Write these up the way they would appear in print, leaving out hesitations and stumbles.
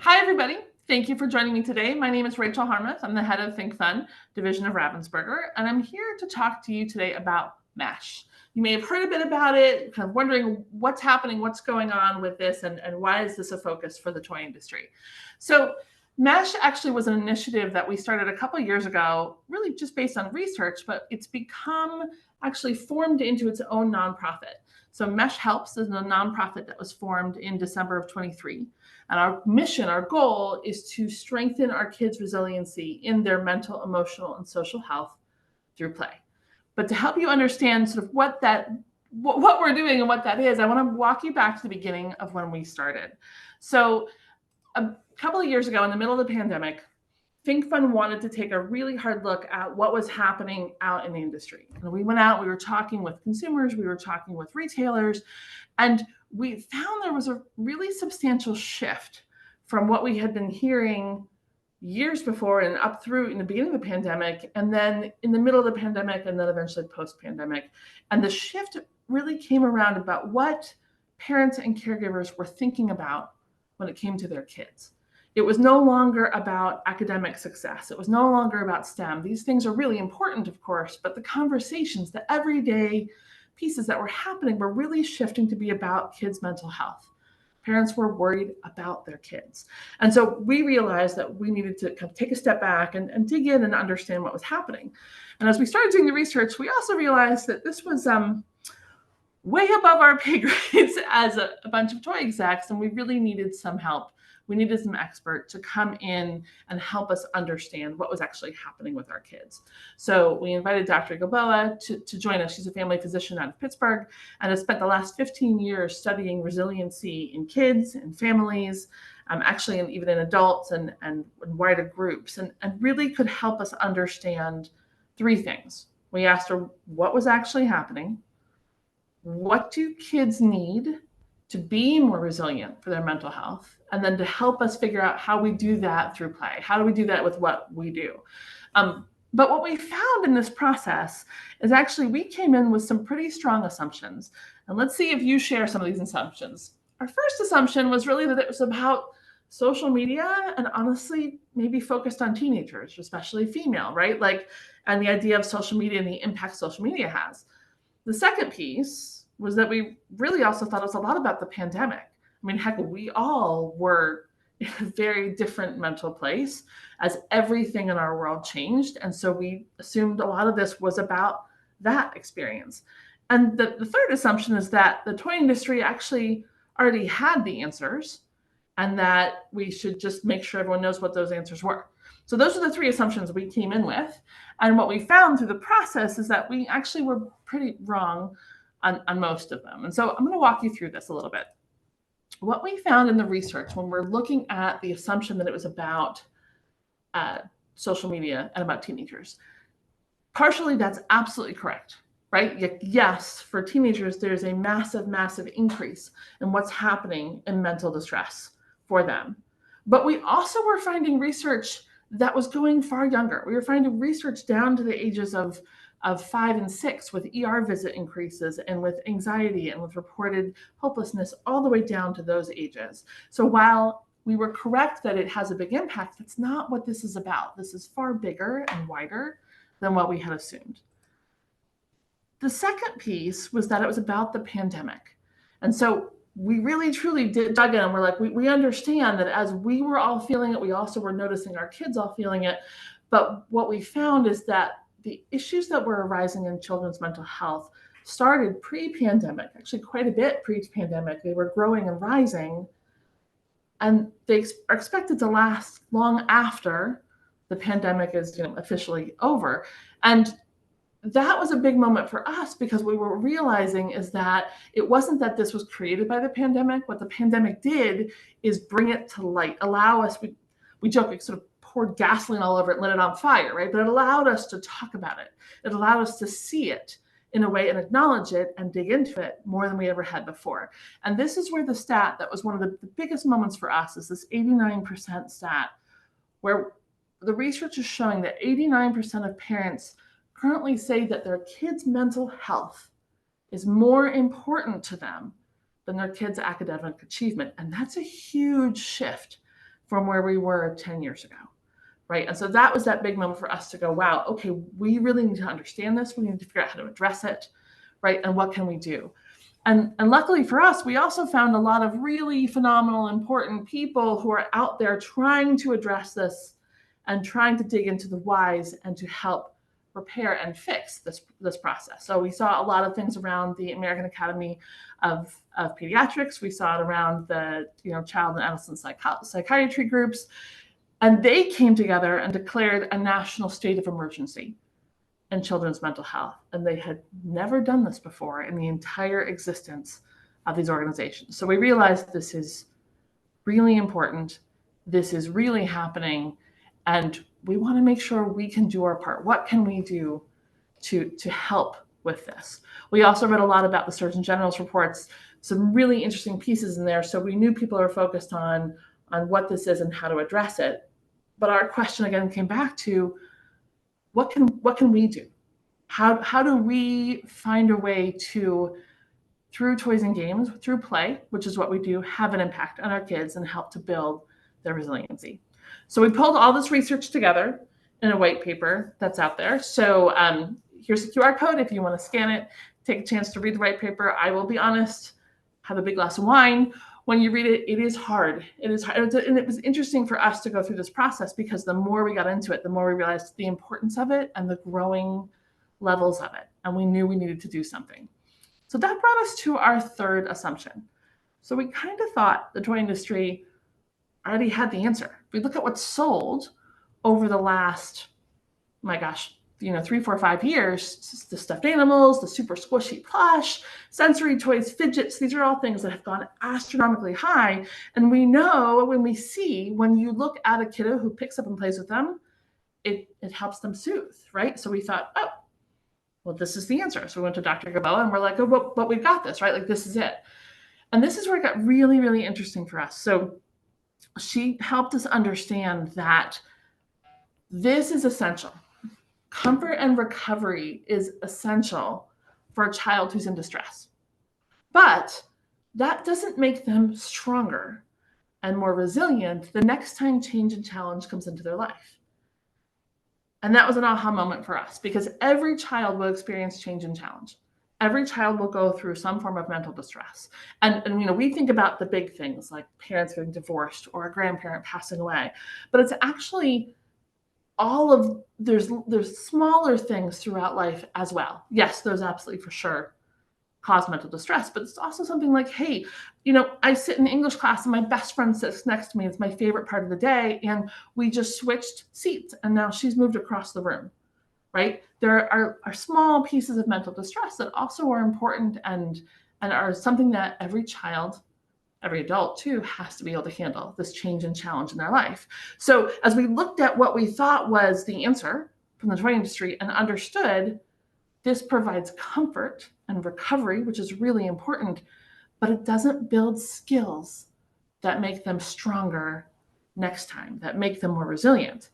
Hi, everybody. Thank you for joining me today. My name is Rachele Harmuth. I'm the head of ThinkFun, division of Ravensburger, and I'm here to talk to you today about mesh. You may have heard a bit about it, kind of wondering what's happening, what's going on with this, and why is this a focus for the toy industry. So mesh actually was an initiative that we started a couple years ago, really just based on research, but it's become actually formed into its own nonprofit. So Mesh Helps is a nonprofit that was formed in December of 23. And our mission, our goal is to strengthen our kids' resiliency in their mental, emotional, and social health through play. But to help you understand sort of what we're doing and what that is, I want to walk you back to the beginning of when we started. So a couple of years ago, in the middle of the pandemic, ThinkFun wanted to take a really hard look at what was happening out in the industry. And we went out, we were talking with consumers, we were talking with retailers, and we found there was a really substantial shift from what we had been hearing years before and up through in the beginning of the pandemic, and then in the middle of the pandemic, and then eventually post-pandemic. And the shift really came around about what parents and caregivers were thinking about when it came to their kids. It was no longer about academic success. It was no longer about STEM. These things are really important, of course, but the conversations, the everyday pieces that were happening were really shifting to be about kids' mental health. Parents were worried about their kids. And so we realized that we needed to kind of take a step back and dig in and understand what was happening. And as we started doing the research, we also realized that this was way above our pay grades as a bunch of toy execs, and we really needed some help. We needed some expert to come in and help us understand what was actually happening with our kids. So we invited Dr. Gilboa to join us. She's a family physician out of Pittsburgh and has spent the last 15 years studying resiliency in kids and families, actually even in adults and wider groups, and really could help us understand three things. We asked her what was actually happening, what do kids need to be more resilient for their mental health, and then to help us figure out how we do that through play. How do we do that with what we do? But what we found in this process is actually we came in with some pretty strong assumptions. And let's see if you share some of these assumptions. Our first assumption was really that it was about social media and honestly maybe focused on teenagers, especially female, right? And the idea of social media and the impact social media has. The second piece was that we really also thought it was a lot about the pandemic. I mean, heck, we all were in a very different mental place as everything in our world changed. And so we assumed a lot of this was about that experience. And the third assumption is that the toy industry actually already had the answers and that we should just make sure everyone knows what those answers were. So those are the three assumptions we came in with. And what we found through the process is that we actually were pretty wrong on most of them. And so I'm going to walk you through this a little bit. What we found in the research when we're looking at the assumption that it was about social media and about teenagers, partially that's absolutely correct, right? Yes, for teenagers, there's a massive, massive increase in what's happening in mental distress for them. But we also were finding research that was going far younger. We were finding research down to the ages of 5 and 6 with ER visit increases and with anxiety and with reported hopelessness all the way down to those ages. So while we were correct that it has a big impact, that's not what this is about. This is far bigger and wider than what we had assumed. The second piece was that it was about the pandemic. And so we really truly dug in and we're like, we understand that as we were all feeling it, we also were noticing our kids all feeling it. But what we found is that the issues that were arising in children's mental health started pre-pandemic, actually quite a bit pre-pandemic. They were growing and rising, and they are expected to last long after the pandemic is officially over. And that was a big moment for us because we were realizing is that it wasn't that this was created by the pandemic. What the pandemic did is bring it to light, allow us, we joke, we sort of poured gasoline all over it, lit it on fire, right? But it allowed us to talk about it. It allowed us to see it in a way and acknowledge it and dig into it more than we ever had before. And this is where the stat that was one of the biggest moments for us is this 89% stat, where the research is showing that 89% of parents currently say that their kids' mental health is more important to them than their kids' academic achievement. And that's a huge shift from where we were 10 years ago, right? And so that was that big moment for us to go, wow, okay, we really need to understand this. We need to figure out how to address it, right? And what can we do? And luckily for us, we also found a lot of really phenomenal, important people who are out there trying to address this and trying to dig into the whys and to help repair and fix this process. So we saw a lot of things around the American Academy of Pediatrics. We saw it around the child and adolescent psychiatry groups, and they came together and declared a national state of emergency in children's mental health. And they had never done this before in the entire existence of these organizations. So we realized this is really important. This is really happening. And we want to make sure we can do our part. What can we do to help with this? We also read a lot about the Surgeon General's reports, some really interesting pieces in there. So we knew people are focused on what this is and how to address it. But our question again came back to, what can we do? How do we find a way to, through toys and games, through play, which is what we do, have an impact on our kids and help to build their resiliency? So we pulled all this research together in a white paper that's out there. So here's the QR code. If you want to scan it, take a chance to read the white paper. I will be honest, have a big glass of wine. When you read it, it is hard. It is hard. And it was interesting for us to go through this process, because the more we got into it, the more we realized the importance of it and the growing levels of it. And we knew we needed to do something. So that brought us to our third assumption. So we kind of thought the toy industry already had the answer. If we look at what's sold over the last, 3, 4, 5 years, the stuffed animals, the super squishy plush, sensory toys, fidgets, these are all things that have gone astronomically high. And we know when you look at a kiddo who picks up and plays with them, it helps them soothe, right? So we thought, oh, well, this is the answer. So we went to Dr. Gabella and we're like, oh, but we've got this, right? Like, this is it. And this is where it got really, really interesting for us. So she helped us understand that this is essential. Comfort and recovery is essential for a child who's in distress. But that doesn't make them stronger and more resilient the next time change and challenge comes into their life. And that was an aha moment for us, because every child will experience change and challenge. Every child will go through some form of mental distress. And we think about the big things like parents getting divorced or a grandparent passing away, but it's actually there's smaller things throughout life as well. Yes, those absolutely for sure cause mental distress, but it's also something like, hey, I sit in English class and my best friend sits next to me. It's my favorite part of the day. And we just switched seats and now she's moved across the room, right? There are small pieces of mental distress that also are important and are something that every child, every adult too, has to be able to handle this change and challenge in their life. So as we looked at what we thought was the answer from the toy industry and understood this provides comfort and recovery, which is really important, but it doesn't build skills that make them stronger next time, that make them more resilient.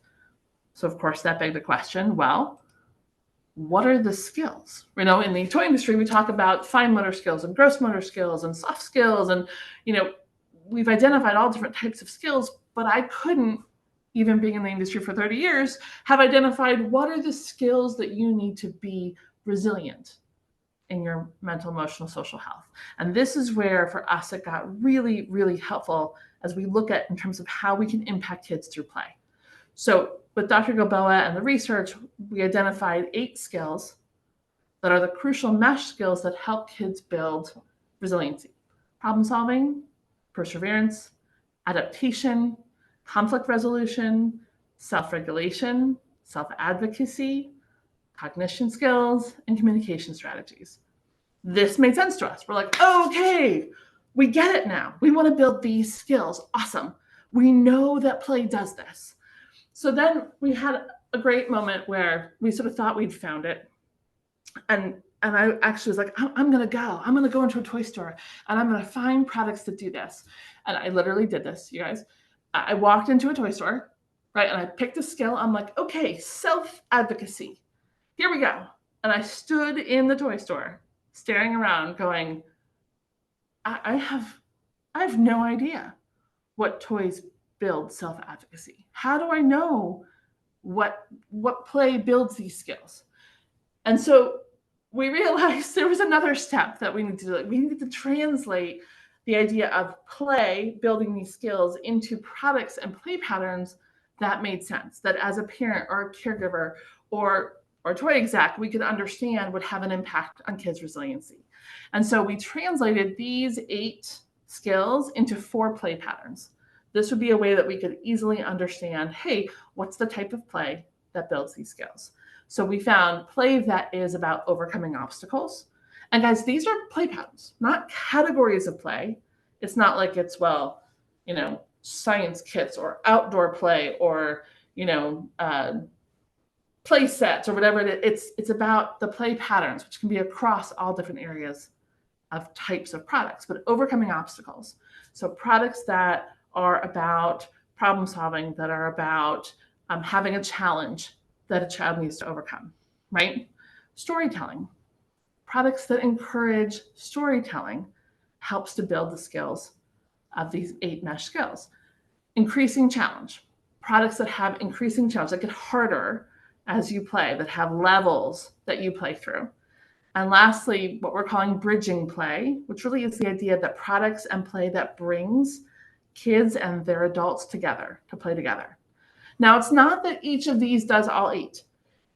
So of course that begged the question, well, what are the skills? In the toy industry, we talk about fine motor skills and gross motor skills and soft skills. And, we've identified all different types of skills, but I couldn't, even being in the industry for 30 years, have identified what are the skills that you need to be resilient in your mental, emotional, social health. And this is where, for us, it got really, really helpful as we look at in terms of how we can impact kids through play. So with Dr. Gabella and the research, we identified 8 skills that are the crucial mesh skills that help kids build resiliency: problem solving, perseverance, adaptation, conflict resolution, self-regulation, self-advocacy, cognition skills, and communication strategies. This made sense to us. We're like, oh, okay, we get it now. We want to build these skills. Awesome. We know that play does this. So then we had a great moment where we sort of thought we'd found it. And I actually was like, I'm going to go into a toy store and I'm going to find products that do this. And I literally did this, you guys. I walked into a toy store, right? And I picked a skill. I'm like, okay, self-advocacy. Here we go. And I stood in the toy store staring around going, I have no idea what toys build self-advocacy? How do I know what play builds these skills? And so we realized there was another step that we needed to do. We needed to translate the idea of play, building these skills, into products and play patterns that made sense, that as a parent or a caregiver or toy exec, we could understand would have an impact on kids' resiliency. And so we translated these 8 skills into 4 play patterns. This would be a way that we could easily understand, hey, what's the type of play that builds these skills? So we found play that is about overcoming obstacles. And guys, these are play patterns, not categories of play. It's not like it's, well, science kits or outdoor play or, play sets or whatever it is. It's about the play patterns, which can be across all different areas of types of products, but overcoming obstacles. So products that are about problem solving, that are about having a challenge that a child needs to overcome, right? Storytelling. Products that encourage storytelling helps to build the skills of these 8 mesh skills. Increasing challenge. Products that have increasing challenge, that get harder as you play, that have levels that you play through. And lastly, what we're calling bridging play, which really is the idea that products and play that brings kids and their adults together to play together. Now, it's not that each of these does all 8.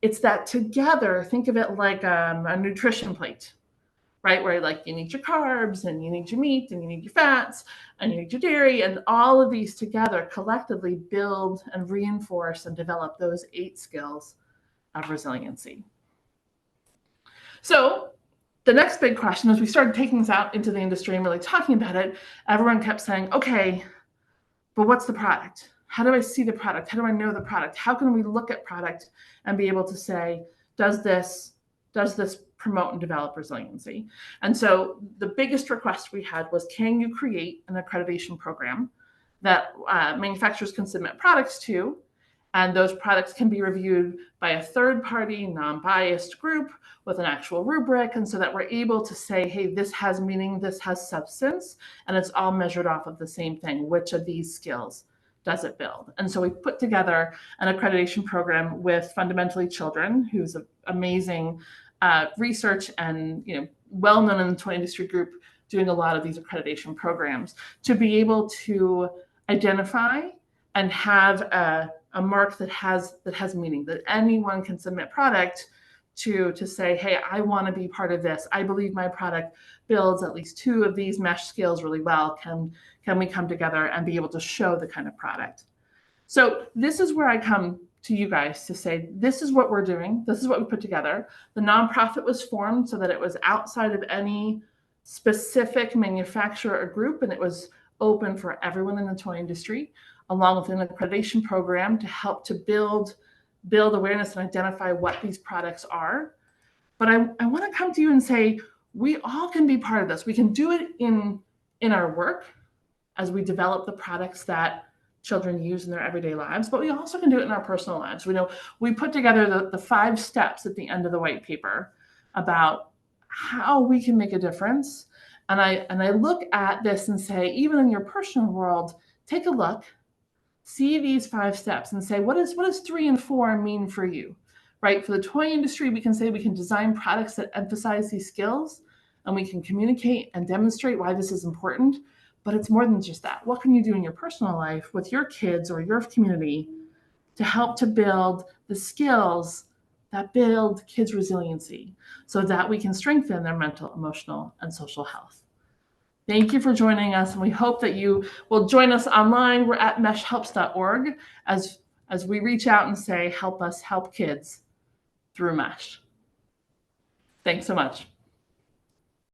It's that together, think of it like a nutrition plate, right? Where you need your carbs and you need your meat and you need your fats and you need your dairy, and all of these together collectively build and reinforce and develop those 8 skills of resiliency. So the next big question, as we started taking this out into the industry and really talking about it, everyone kept saying, okay, but what's the product? How do I see the product? How do I know the product? How can we look at product and be able to say, does this promote and develop resiliency? And so the biggest request we had was, can you create an accreditation program that manufacturers can submit products to, and those products can be reviewed by a third-party, non-biased group with an actual rubric, and so that we're able to say, hey, this has meaning, this has substance, and it's all measured off of the same thing. Which of these skills does it build? And so we put together an accreditation program with Fundamentally Children, who's an amazing research and well-known in the toy industry group doing a lot of these accreditation programs, to be able to identify and have a mark that has meaning, that anyone can submit product to say, hey, I want to be part of this. I believe my product builds at least 2 of these mesh skills really well. Can we come together and be able to show the kind of product? So this is where I come to you guys to say, this is what we're doing. This is what we put together. The nonprofit was formed so that it was outside of any specific manufacturer or group, and it was open for everyone in the toy industry, along with an accreditation program to help to build awareness and identify what these products are. But I want to come to you and say, we all can be part of this. We can do it in our work as we develop the products that children use in their everyday lives, but we also can do it in our personal lives. We put together the 5 steps at the end of the white paper about how we can make a difference. And I look at this and say, even in your personal world, take a look, see these 5 steps and say, what does 3 and 4 mean for you, right? For the toy industry, we can say we can design products that emphasize these skills, and we can communicate and demonstrate why this is important. But it's more than just that. What can you do in your personal life with your kids or your community to help to build the skills that build kids' resiliency so that we can strengthen their mental, emotional, and social health? Thank you for joining us, and we hope that you will join us online. We're at meshhelps.org as we reach out and say, help us help kids through Mesh. Thanks so much.